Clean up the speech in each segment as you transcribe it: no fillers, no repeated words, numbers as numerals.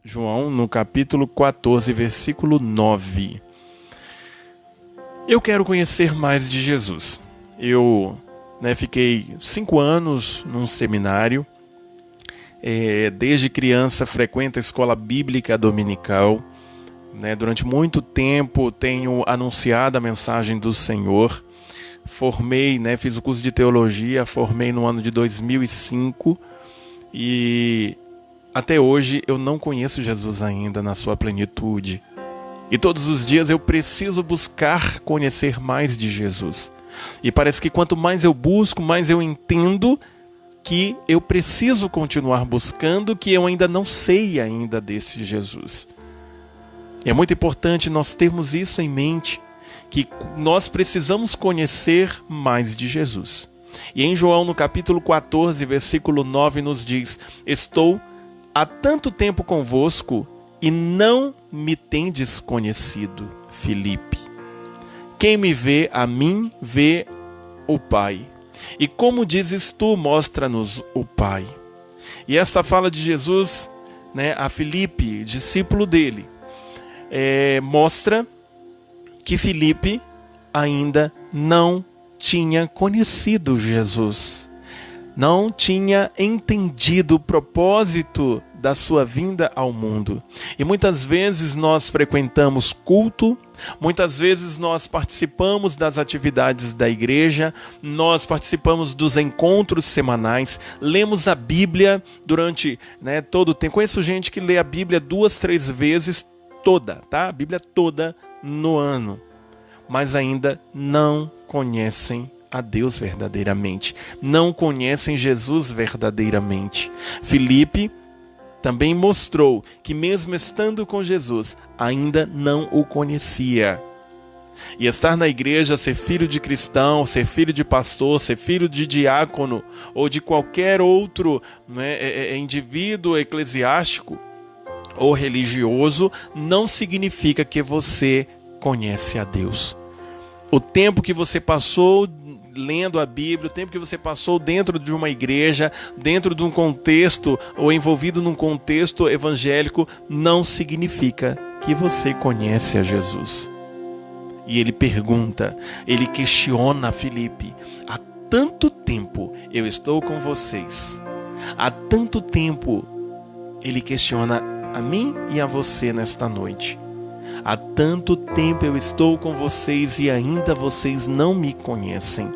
João, no capítulo 14, versículo 9. Eu quero conhecer mais de Jesus. Eu fiquei 5 anos num seminário. Desde criança frequento a escola bíblica dominical. Durante muito tempo tenho anunciado a mensagem do Senhor. Formei, fiz o curso de teologia, formei no ano de 2005 e até hoje eu não conheço Jesus ainda na sua plenitude. E todos os dias eu preciso buscar conhecer mais de Jesus. E parece que quanto mais eu busco, mais eu entendo que eu preciso continuar buscando, que eu ainda não sei ainda desse Jesus. E é muito importante nós termos isso em mente, que nós precisamos conhecer mais de Jesus. E em João, no capítulo 14, versículo 9, nos diz: Estou há tanto tempo convosco e não me tendes conhecido, Filipe. Quem me vê a mim, vê o Pai. E como dizes tu, mostra-nos o Pai. E esta fala de Jesus, a Filipe, discípulo dele, mostra que Filipe ainda não tinha conhecido Jesus, não tinha entendido o propósito da sua vinda ao mundo. E muitas vezes nós frequentamos culto, muitas vezes nós participamos das atividades da igreja, nós participamos dos encontros semanais, lemos a Bíblia durante todo o tempo. Conheço gente que lê a Bíblia 2, 3 vezes toda, tá? A Bíblia toda no ano, mas ainda não conhecem a Deus verdadeiramente, não conhecem Jesus verdadeiramente. Filipe também mostrou que mesmo estando com Jesus, ainda não o conhecia. E estar na igreja, ser filho de cristão, ser filho de pastor, ser filho de diácono ou de qualquer outro indivíduo eclesiástico ou religioso, não significa que você conhece a Deus. O tempo que você passou lendo a Bíblia, o tempo que você passou dentro de uma igreja, dentro de um contexto ou envolvido num contexto evangélico, não significa que você conhece a Jesus. E ele pergunta, ele questiona Filipe: há tanto tempo eu estou com vocês, há tanto tempo. Ele questiona a mim e a você nesta noite. Há tanto tempo eu estou com vocês e ainda vocês não me conhecem.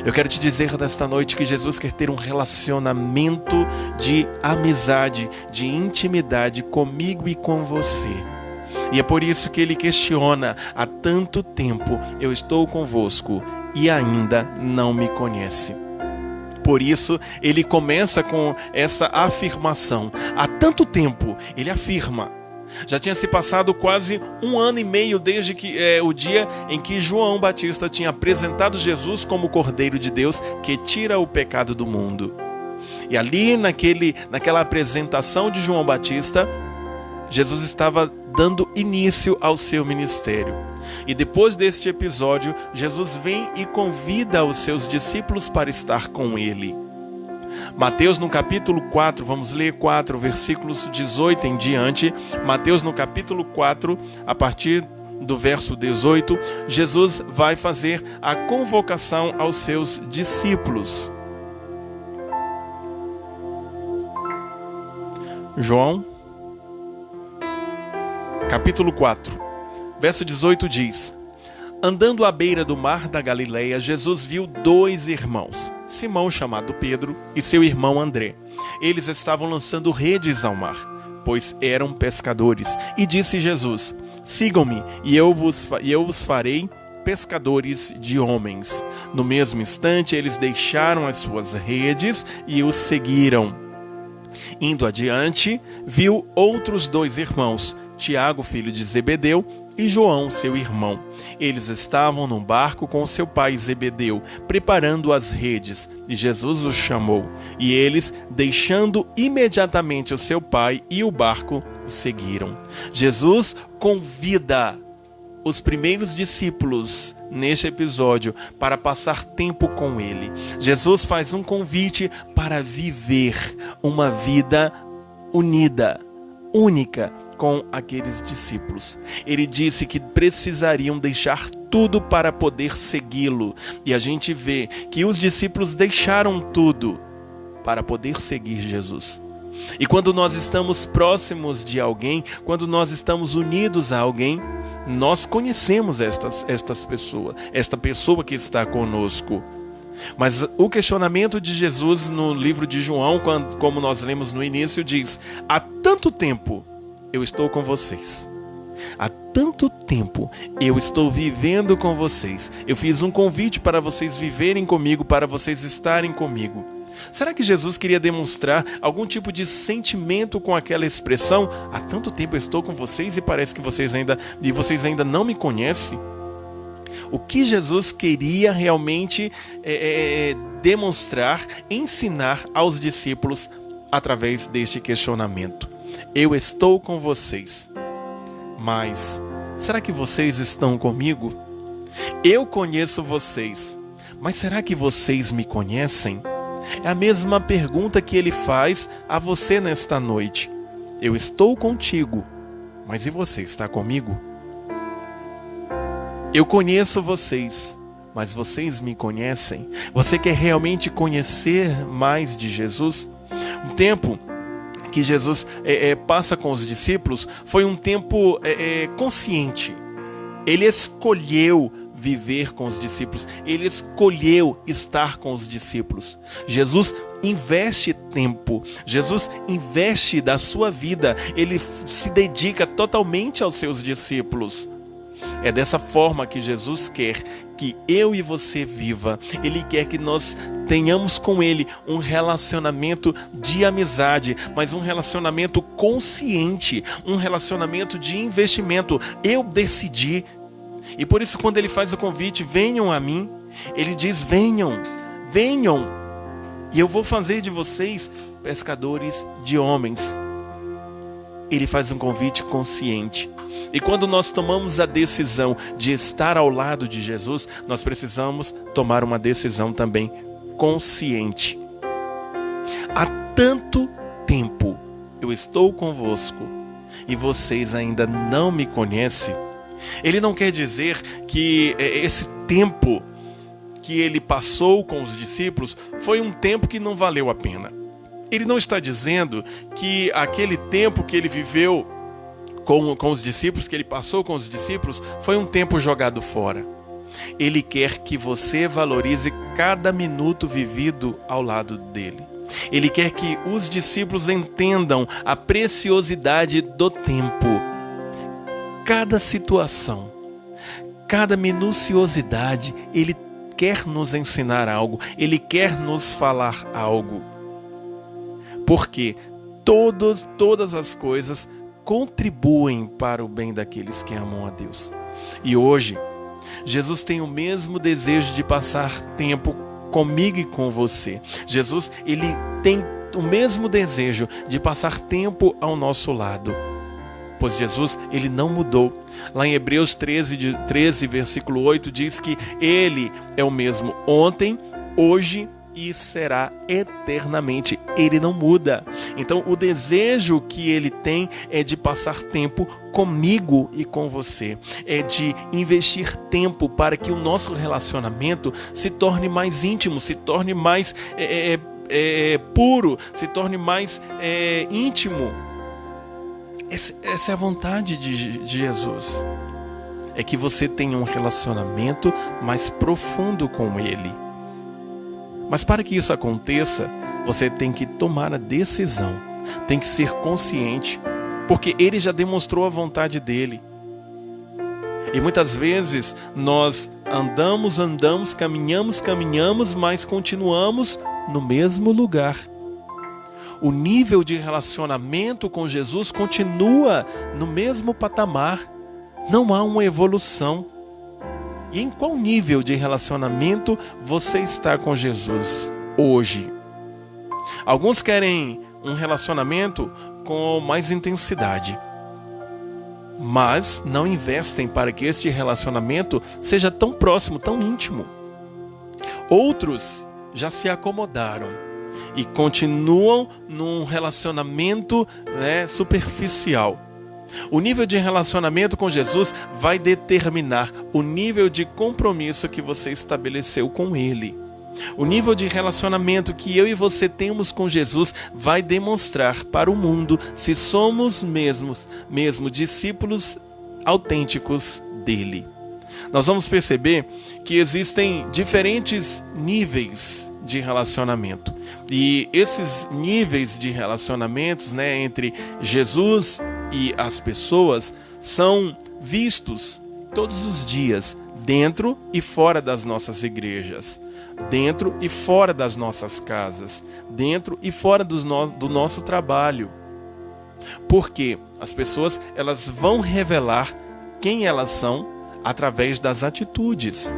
Eu quero te dizer nesta noite que Jesus quer ter um relacionamento de amizade, de intimidade comigo e com você. E é por isso que ele questiona: há tanto tempo eu estou convosco e ainda não me conhece. Por isso, ele começa com essa afirmação. Há tanto tempo, ele afirma. Já tinha se passado quase 1 ano e meio desde o dia em que João Batista tinha apresentado Jesus como o Cordeiro de Deus que tira o pecado do mundo. E ali naquela apresentação de João Batista, Jesus estava dando início ao seu ministério. E depois deste episódio, Jesus vem e convida os seus discípulos para estar com ele. Mateus no capítulo 4, vamos ler 4 versículos 18 em diante. Mateus no capítulo 4, a partir do verso 18, Jesus vai fazer a convocação aos seus discípulos. João, capítulo 4, verso 18 diz: Andando à beira do mar da Galileia, Jesus viu 2 irmãos, Simão, chamado Pedro, e seu irmão André. Eles estavam lançando redes ao mar, pois eram pescadores. E disse Jesus: Sigam-me, e eu vos farei pescadores de homens. No mesmo instante, eles deixaram as suas redes e os seguiram. Indo adiante, viu outros 2 irmãos, Tiago, filho de Zebedeu, e João, seu irmão. Eles estavam num barco com seu pai Zebedeu, preparando as redes, e Jesus os chamou. E eles, deixando imediatamente o seu pai e o barco, o seguiram. Jesus convida os primeiros discípulos neste episódio para passar tempo com ele. Jesus faz um convite para viver uma vida unida, única com aqueles discípulos. Ele disse que precisariam deixar tudo para poder segui-lo. E a gente vê que os discípulos deixaram tudo para poder seguir Jesus. E quando nós estamos próximos de alguém, quando nós estamos unidos a alguém, nós conhecemos esta pessoa que está conosco. Mas o questionamento de Jesus no livro de João, como nós lemos no início, diz: há tanto tempo eu estou com vocês. Há tanto tempo eu estou vivendo com vocês. Eu fiz um convite para vocês viverem comigo, para vocês estarem comigo. Será que Jesus queria demonstrar algum tipo de sentimento com aquela expressão? Há tanto tempo eu estou com vocês e parece que vocês ainda não me conhecem? O que Jesus queria realmente demonstrar, ensinar aos discípulos através deste questionamento? Eu estou com vocês, mas será que vocês estão comigo? Eu conheço vocês, mas será que vocês me conhecem? É a mesma pergunta que ele faz a você nesta noite. Eu estou contigo, mas e você está comigo? Eu conheço vocês, mas vocês me conhecem? Você quer realmente conhecer mais de Jesus? Um tempo que Jesus passa com os discípulos foi um tempo consciente. Ele escolheu viver com os discípulos. Ele escolheu estar com os discípulos. Jesus investe tempo. Jesus investe da sua vida. Ele se dedica totalmente aos seus discípulos. É dessa forma que Jesus quer que eu e você viva. Ele quer que nós tenhamos com Ele um relacionamento de amizade, mas um relacionamento consciente, um relacionamento de investimento. Eu decidi. E por isso, quando Ele faz o convite, venham a mim, Ele diz: venham, venham, e eu vou fazer de vocês pescadores de homens. Ele faz um convite consciente. E quando nós tomamos a decisão de estar ao lado de Jesus, nós precisamos tomar uma decisão também consciente. Há tanto tempo eu estou convosco e vocês ainda não me conhecem. Ele não quer dizer que esse tempo que ele passou com os discípulos foi um tempo que não valeu a pena. Ele não está dizendo que aquele tempo que ele viveu com os discípulos, que ele passou com os discípulos, foi um tempo jogado fora. Ele quer que você valorize cada minuto vivido ao lado dele. Ele quer que os discípulos entendam a preciosidade do tempo. Cada situação, cada minuciosidade, ele quer nos ensinar algo, ele quer nos falar algo. Porque todas as coisas contribuem para o bem daqueles que amam a Deus. E hoje, Jesus tem o mesmo desejo de passar tempo comigo e com você. Jesus, ele tem o mesmo desejo de passar tempo ao nosso lado. Pois Jesus, ele não mudou. Lá em Hebreus 13, versículo 8, diz que ele é o mesmo ontem, hoje e será eternamente. Ele não muda. Então o desejo que ele tem é de passar tempo comigo e com você. É de investir tempo para que o nosso relacionamento se torne mais íntimo, se torne mais puro, se torne mais íntimo. Essa é a vontade de Jesus. É que você tenha um relacionamento mais profundo com Ele. Mas para que isso aconteça, você tem que tomar a decisão, tem que ser consciente, porque Ele já demonstrou a vontade dEle. E muitas vezes nós andamos, caminhamos, mas continuamos no mesmo lugar. O nível de relacionamento com Jesus continua no mesmo patamar, não há uma evolução. E em qual nível de relacionamento você está com Jesus hoje? Alguns querem um relacionamento com mais intensidade, mas não investem para que este relacionamento seja tão próximo, tão íntimo. Outros já se acomodaram e continuam num relacionamento, superficial. O nível de relacionamento com Jesus vai determinar o nível de compromisso que você estabeleceu com Ele. O nível de relacionamento que eu e você temos com Jesus vai demonstrar para o mundo se somos mesmo discípulos autênticos dele. Nós vamos perceber que existem diferentes níveis de relacionamento. E esses níveis de relacionamentos, entre Jesus e as pessoas são vistos todos os dias, dentro e fora das nossas igrejas, dentro e fora das nossas casas, dentro e fora do nosso trabalho. Porque as pessoas, elas vão revelar quem elas são através das atitudes.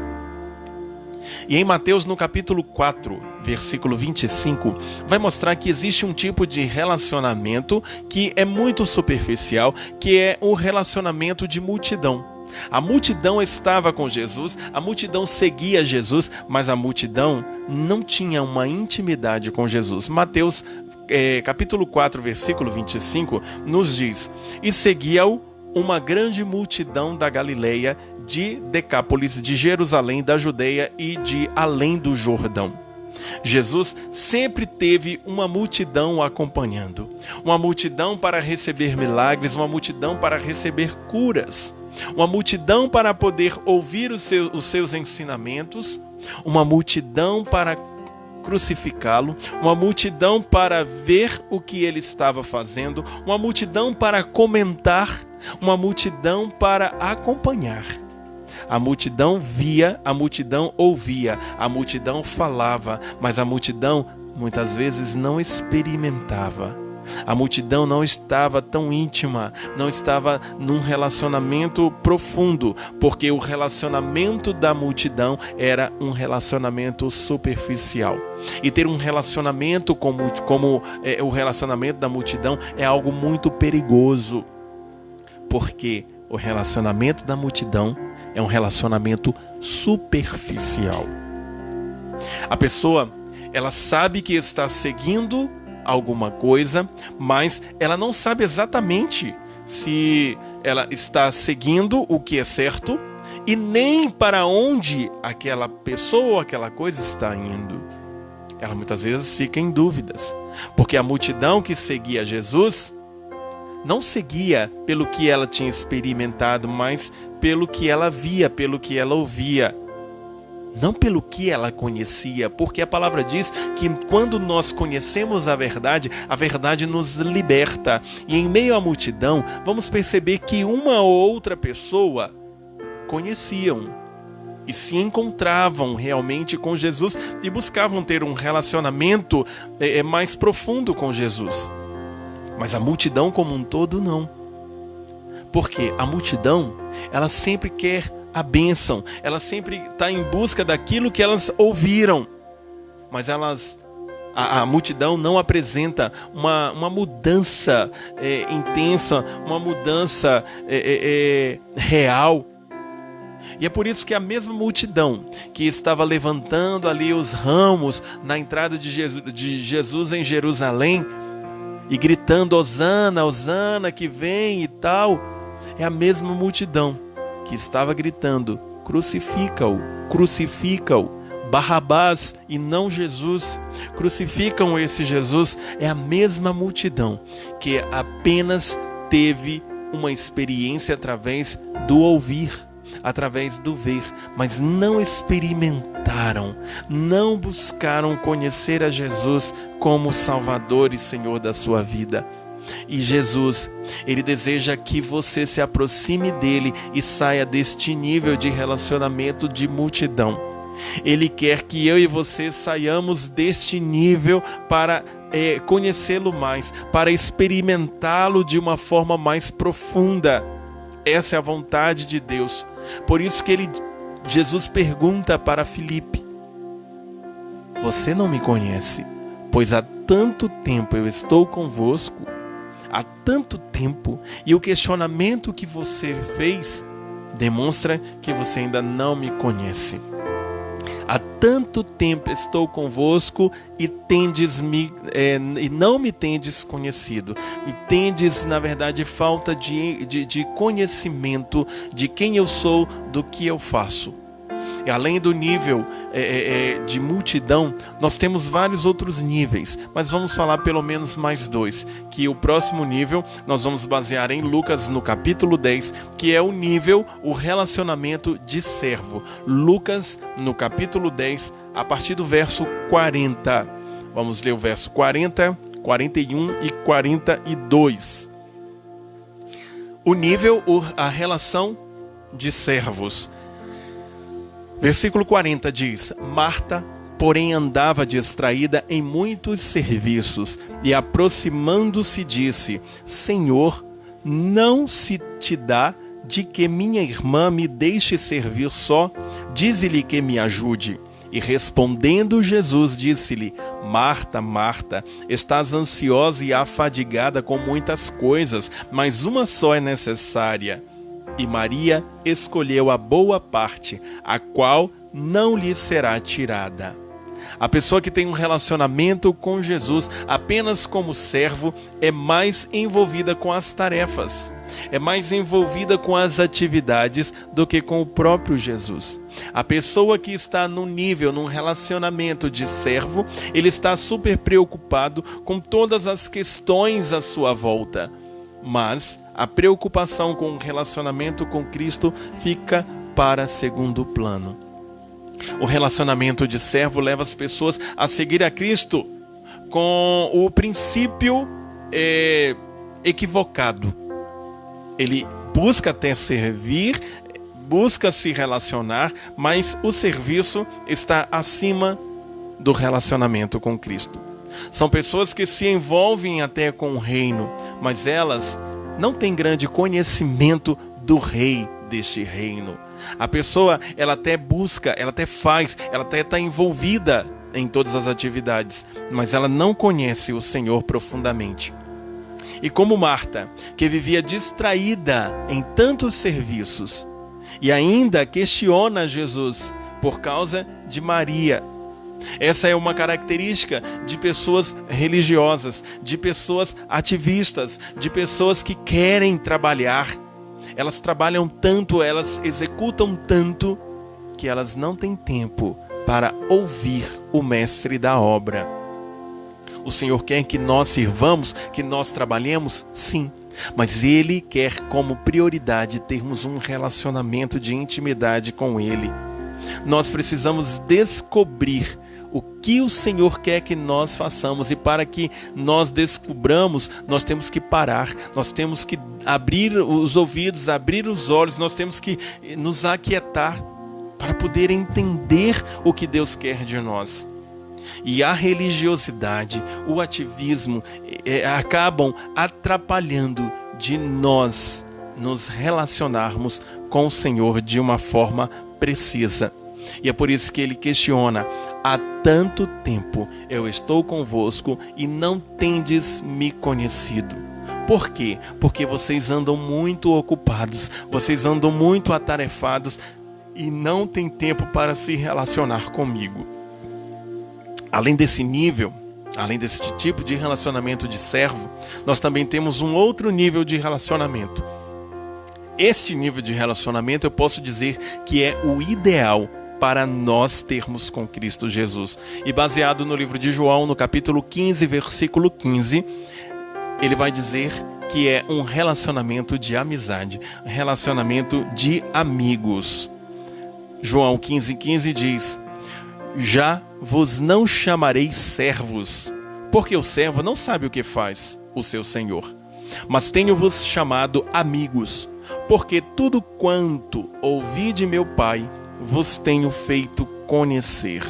E em Mateus, no capítulo 4, versículo 25, vai mostrar que existe um tipo de relacionamento que é muito superficial, que é o relacionamento de multidão. A multidão estava com Jesus, a multidão seguia Jesus, mas a multidão não tinha uma intimidade com Jesus. Mateus, capítulo 4, versículo 25, nos diz: e seguia-o uma grande multidão da Galileia, de Decápolis, de Jerusalém, da Judeia e de além do Jordão. Jesus sempre teve uma multidão o acompanhando, uma multidão para receber milagres, uma multidão para receber curas, uma multidão para poder ouvir os seus ensinamentos, uma multidão para crucificá-lo, uma multidão para ver o que ele estava fazendo, uma multidão para comentar, uma multidão para acompanhar. A multidão via, a multidão ouvia, a multidão falava, mas a multidão muitas vezes não experimentava. A multidão não estava tão íntima, não estava num relacionamento profundo, porque o relacionamento da multidão era um relacionamento superficial. E ter um relacionamento como o relacionamento da multidão é algo muito perigoso, porque o relacionamento da multidão é um relacionamento superficial. A pessoa, ela sabe que está seguindo alguma coisa, mas ela não sabe exatamente se ela está seguindo o que é certo e nem para onde aquela pessoa ou aquela coisa está indo. Ela muitas vezes fica em dúvidas, porque a multidão que seguia Jesus não seguia pelo que ela tinha experimentado, mas pelo que ela via, pelo que ela ouvia. Não pelo que ela conhecia, porque a palavra diz que quando nós conhecemos a verdade nos liberta. E em meio à multidão, vamos perceber que uma ou outra pessoa conheciam e se encontravam realmente com Jesus e buscavam ter um relacionamento mais profundo com Jesus. Mas a multidão como um todo não. Porque a multidão, ela sempre quer a bênção, ela sempre está em busca daquilo que elas ouviram. Mas a multidão não apresenta uma mudança intensa, uma mudança real. E é por isso que a mesma multidão que estava levantando ali os ramos na entrada de Jesus em Jerusalém, e gritando: Hosana, Hosana, que vem e tal, é a mesma multidão que estava gritando: crucifica-o, crucifica-o, Barrabás e não Jesus, crucificam esse Jesus. É a mesma multidão que apenas teve uma experiência através do ouvir, através do ver, mas não experimentaram, não buscaram conhecer a Jesus como Salvador e Senhor da sua vida. E Jesus, Ele deseja que você se aproxime dEle e saia deste nível de relacionamento de multidão. Ele quer que eu e você saiamos deste nível para conhecê-lo mais, para experimentá-lo de uma forma mais profunda. Essa é a vontade de Deus. Por isso que Jesus pergunta para Filipe: você não me conhece, pois há tanto tempo eu estou convosco, há tanto tempo, e o questionamento que você fez demonstra que você ainda não me conhece. Há tanto tempo estou convosco e não me tendes conhecido. E tendes, na verdade, falta de conhecimento de quem eu sou, do que eu faço. E além do nível de multidão, nós temos vários outros níveis, mas vamos falar pelo menos mais dois, que o próximo nível nós vamos basear em Lucas no capítulo 10, que é o relacionamento de servo. Lucas no capítulo 10, a partir do verso 40. Vamos ler o verso 40, 41 e 42. A relação de servos. Versículo 40 diz: Marta, porém, andava distraída em muitos serviços, e aproximando-se disse: Senhor, não se te dá de que minha irmã me deixe servir só? Dize-lhe que me ajude. E respondendo Jesus disse-lhe: Marta, Marta, estás ansiosa e afadigada com muitas coisas, mas uma só é necessária. E Maria escolheu a boa parte, a qual não lhe será tirada. A pessoa que tem um relacionamento com Jesus apenas como servo é mais envolvida com as tarefas, é mais envolvida com as atividades do que com o próprio Jesus. A pessoa que está num relacionamento de servo, ele está super preocupado com todas as questões à sua volta. Mas a preocupação com o relacionamento com Cristo fica para segundo plano. O relacionamento de servo leva as pessoas a seguir a Cristo com o princípio equivocado. Ele busca até servir, busca se relacionar, mas o serviço está acima do relacionamento com Cristo. São pessoas que se envolvem até com o reino, mas elas não têm grande conhecimento do rei deste reino. A pessoa, ela até busca, ela até faz, ela até está envolvida em todas as atividades, mas ela não conhece o Senhor profundamente. E como Marta, que vivia distraída em tantos serviços, e ainda questiona Jesus por causa de Maria. Essa é uma característica de pessoas religiosas, de pessoas ativistas, de pessoas que querem trabalhar. Elas trabalham tanto, elas executam tanto, que elas não têm tempo para ouvir o mestre da obra. O Senhor quer que nós sirvamos, que nós trabalhemos? Sim. Mas Ele quer como prioridade termos um relacionamento de intimidade com Ele. Nós precisamos descobrir o que o Senhor quer que nós façamos, e para que nós descobramos, nós temos que parar, nós temos que abrir os ouvidos, abrir os olhos, nós temos que nos aquietar para poder entender o que Deus quer de nós. E a religiosidade, o ativismo acabam atrapalhando de nós nos relacionarmos com o Senhor de uma forma precisa. E é por isso que ele questiona: há tanto tempo eu estou convosco e não tendes me conhecido. Por quê? Porque vocês andam muito ocupados, vocês andam muito atarefados e não têm tempo para se relacionar comigo. Além desse nível, além desse tipo de relacionamento de servo, nós também temos um outro nível de relacionamento. Este nível de relacionamento eu posso dizer que é o ideal para nós termos com Cristo Jesus. E baseado no livro de João, no capítulo 15, versículo 15, ele vai dizer que é um relacionamento de amizade, um relacionamento de amigos. João 15:15 diz: já vos não chamarei servos, porque o servo não sabe o que faz o seu senhor, mas tenho-vos chamado amigos, porque tudo quanto ouvi de meu Pai vos tenho feito conhecer.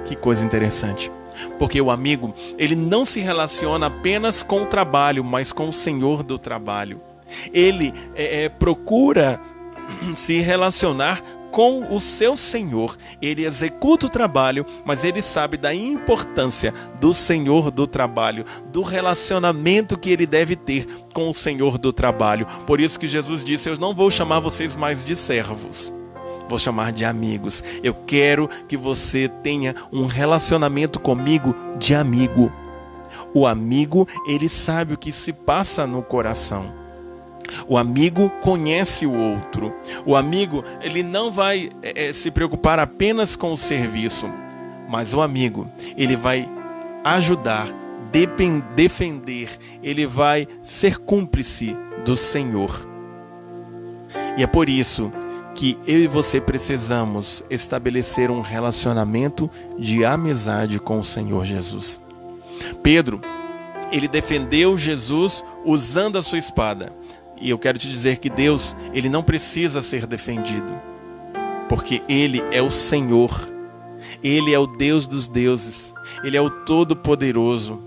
Que coisa interessante. Porque o amigo, ele não se relaciona apenas com o trabalho, mas com o Senhor do trabalho. Ele procura se relacionar com o seu Senhor. Ele executa o trabalho, mas ele sabe da importância do Senhor do trabalho, do relacionamento que ele deve ter com o Senhor do trabalho. Por isso que Jesus disse: eu não vou chamar vocês mais de servos, vou chamar de amigos. Eu quero que você tenha um relacionamento comigo de amigo. O amigo, ele sabe o que se passa no coração. O amigo conhece o outro. O amigo, ele não vai se preocupar apenas com o serviço, mas o amigo, ele vai ajudar, defender, ele vai ser cúmplice do Senhor. E é por isso que eu e você precisamos estabelecer um relacionamento de amizade com o Senhor Jesus. Pedro, ele defendeu Jesus usando a sua espada. E eu quero te dizer que Deus, ele não precisa ser defendido, porque ele é o Senhor, ele é o Deus dos deuses, ele é o Todo-Poderoso.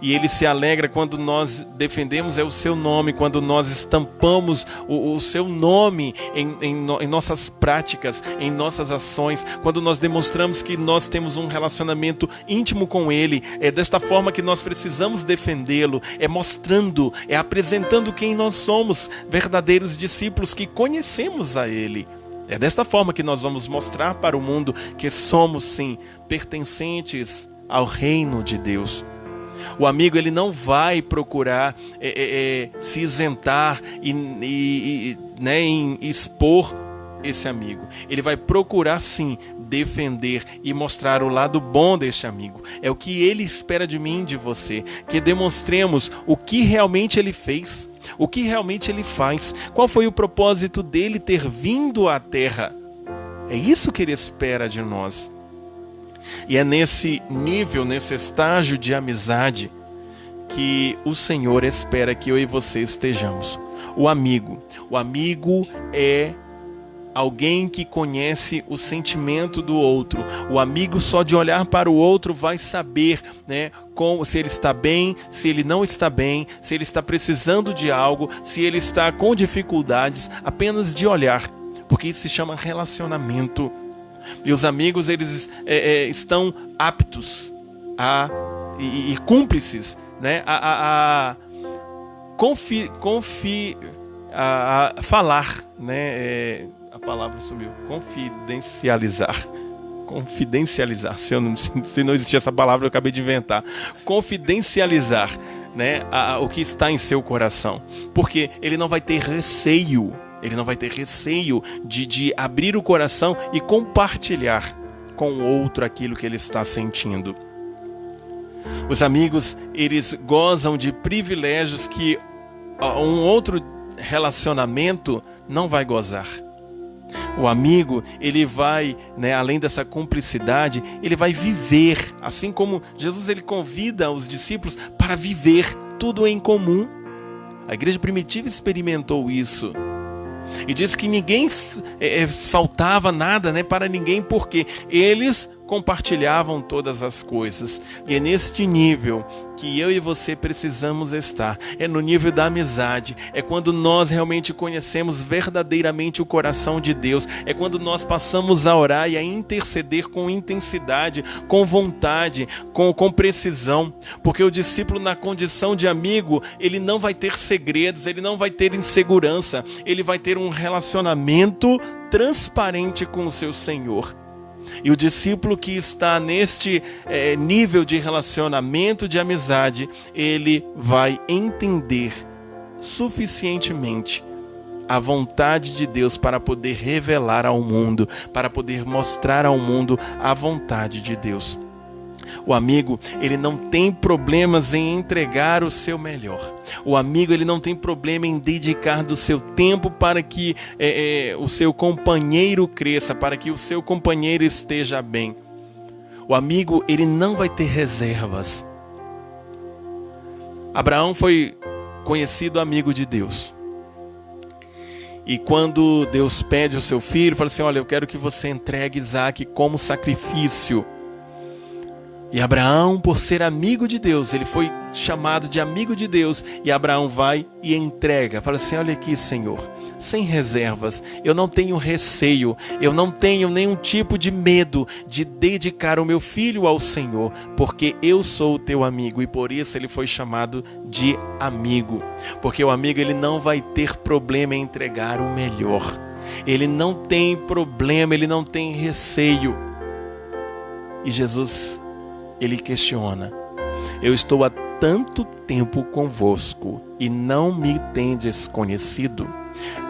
E ele se alegra quando nós defendemos o seu nome, quando nós estampamos o seu nome em nossas práticas, em nossas ações, quando nós demonstramos que nós temos um relacionamento íntimo com ele. É desta forma que nós precisamos defendê-lo, mostrando, apresentando quem nós somos, verdadeiros discípulos que conhecemos a ele. É desta forma que nós vamos mostrar para o mundo que somos, sim, pertencentes ao reino de Deus. O amigo, ele não vai procurar se isentar em expor esse amigo. Ele vai procurar sim defender e mostrar o lado bom desse amigo. É o que ele espera de mim, de você, que demonstremos o que realmente ele fez, o que realmente ele faz, qual foi o propósito dele ter vindo à terra. É isso que ele espera de nós. E é nesse nível, nesse estágio de amizade que o Senhor espera que eu e você estejamos. O amigo é alguém que conhece o sentimento do outro. O amigo, só de olhar para o outro, vai saber, se ele está bem, se ele não está bem, se ele está precisando de algo, se ele está com dificuldades, apenas de olhar, porque isso se chama relacionamento. E os amigos, eles estão aptos e cúmplices, a falar, a palavra sumiu, confidencializar, se não existia essa palavra, eu acabei de inventar, confidencializar, o que está em seu coração, porque ele não vai ter receio. Ele não vai ter receio de abrir o coração e compartilhar com o outro aquilo que ele está sentindo. Os amigos, eles gozam de privilégios que um outro relacionamento não vai gozar. O amigo, ele vai, além dessa cumplicidade, ele vai viver, assim como Jesus, ele convida os discípulos para viver tudo em comum. A igreja primitiva experimentou isso. E diz que ninguém faltava nada, para ninguém, porque eles compartilhavam todas as coisas. E é neste nível que eu e você precisamos estar. É no nível da amizade. É quando nós realmente conhecemos verdadeiramente o coração de Deus. É quando nós passamos a orar e a interceder com intensidade, com vontade, com precisão. Porque o discípulo, na condição de amigo, ele não vai ter segredos, ele não vai ter insegurança. Ele vai ter um relacionamento transparente com o seu Senhor. E o discípulo que está neste nível de relacionamento, de amizade, ele vai entender suficientemente a vontade de Deus para poder revelar ao mundo, para poder mostrar ao mundo a vontade de Deus. O amigo, ele não tem problemas em entregar o seu melhor. O amigo, ele não tem problema em dedicar do seu tempo para que o seu companheiro cresça, para que o seu companheiro esteja bem. O amigo, ele não vai ter reservas. Abraão foi conhecido amigo de Deus. E quando Deus pede o seu filho, fala assim: olha, eu quero que você entregue Isaque como sacrifício. E Abraão, por ser amigo de Deus, ele foi chamado de amigo de Deus, e Abraão vai e entrega, fala assim: olha aqui, Senhor, sem reservas, eu não tenho receio, eu não tenho nenhum tipo de medo de dedicar o meu filho ao Senhor, porque eu sou o teu amigo. E por isso ele foi chamado de amigo, porque o amigo, ele não vai ter problema em entregar o melhor. Ele não tem problema, ele não tem receio. E Jesus, ele questiona: eu estou há tanto tempo convosco e não me tendes conhecido?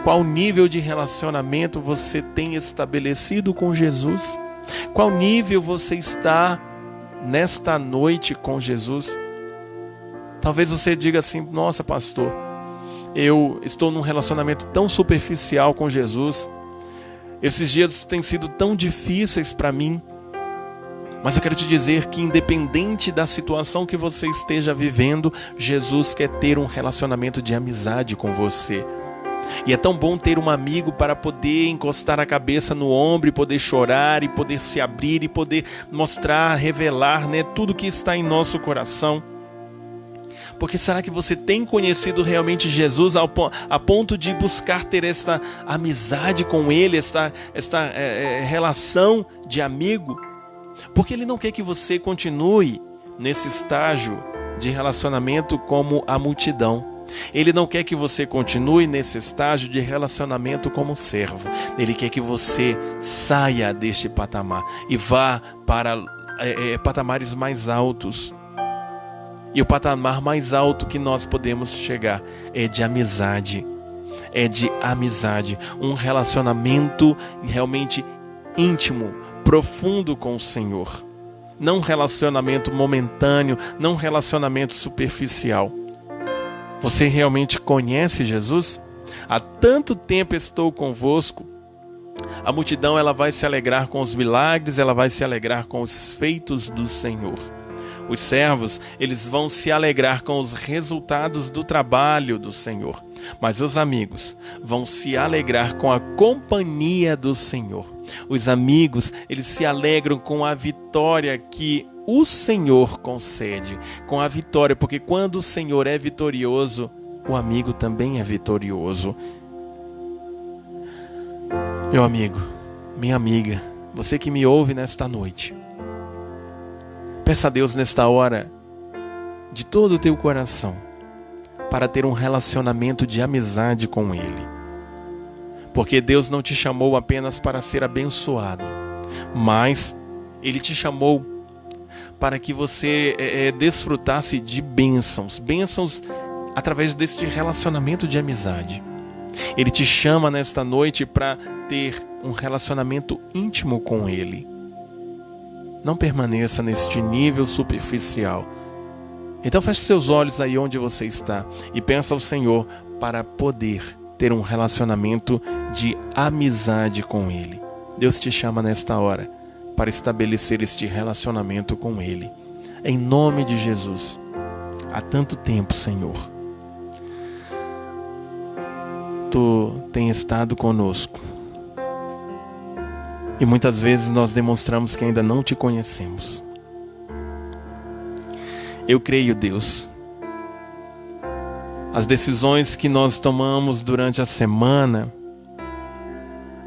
Qual nível de relacionamento você tem estabelecido com Jesus? Qual nível você está nesta noite com Jesus? Talvez você diga assim: nossa, pastor, eu estou num relacionamento tão superficial com Jesus. Esses dias têm sido tão difíceis para mim. Mas eu quero te dizer que, independente da situação que você esteja vivendo, Jesus quer ter um relacionamento de amizade com você. E é tão bom ter um amigo para poder encostar a cabeça no ombro e poder chorar, e poder se abrir, e poder mostrar, revelar, tudo que está em nosso coração. Porque será que você tem conhecido realmente Jesus a ponto de buscar ter esta amizade com Ele, esta relação de amigo? Porque Ele não quer que você continue nesse estágio de relacionamento como a multidão. Ele não quer que você continue nesse estágio de relacionamento como servo. Ele quer que você saia deste patamar e vá para patamares mais altos. E o patamar mais alto que nós podemos chegar é de amizade. É de amizade. Um relacionamento realmente íntimo, profundo com o Senhor. Não um relacionamento momentâneo, não um relacionamento superficial. Você realmente conhece Jesus? Há tanto tempo estou convosco. A multidão, ela vai se alegrar com os milagres, ela vai se alegrar com os feitos do Senhor. Os servos, eles vão se alegrar com os resultados do trabalho do Senhor. Mas os amigos vão se alegrar com a companhia do Senhor. Os amigos, eles se alegram com a vitória que o Senhor concede. Com a vitória, porque quando o Senhor é vitorioso, o amigo também é vitorioso. Meu amigo, minha amiga, você que me ouve nesta noite, peça a Deus nesta hora, de todo o teu coração, para ter um relacionamento de amizade com Ele. Porque Deus não te chamou apenas para ser abençoado, mas Ele te chamou para que você desfrutasse de bênçãos através deste relacionamento de amizade. Ele te chama nesta noite para ter um relacionamento íntimo com Ele. Não permaneça neste nível superficial. Então feche seus olhos aí onde você está e peça ao Senhor para poder ter um relacionamento de amizade com Ele. Deus te chama nesta hora para estabelecer este relacionamento com Ele. Em nome de Jesus. Há tanto tempo, Senhor, Tu tem estado conosco. E muitas vezes nós demonstramos que ainda não Te conhecemos. Eu creio, Deus, as decisões que nós tomamos durante a semana,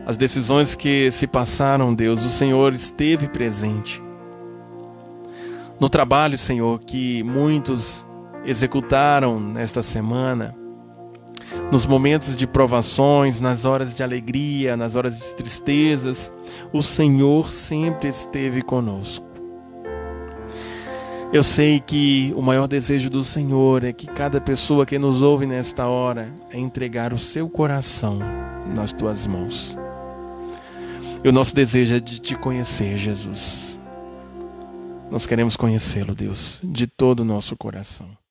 as decisões que se passaram, Deus, o Senhor esteve presente. No trabalho, Senhor, que muitos executaram nesta semana, nos momentos de provações, nas horas de alegria, nas horas de tristezas, o Senhor sempre esteve conosco. Eu sei que o maior desejo do Senhor é que cada pessoa que nos ouve nesta hora é entregar o seu coração nas Tuas mãos. E o nosso desejo é de Te conhecer, Jesus. Nós queremos conhecê-lo, Deus, de todo o nosso coração.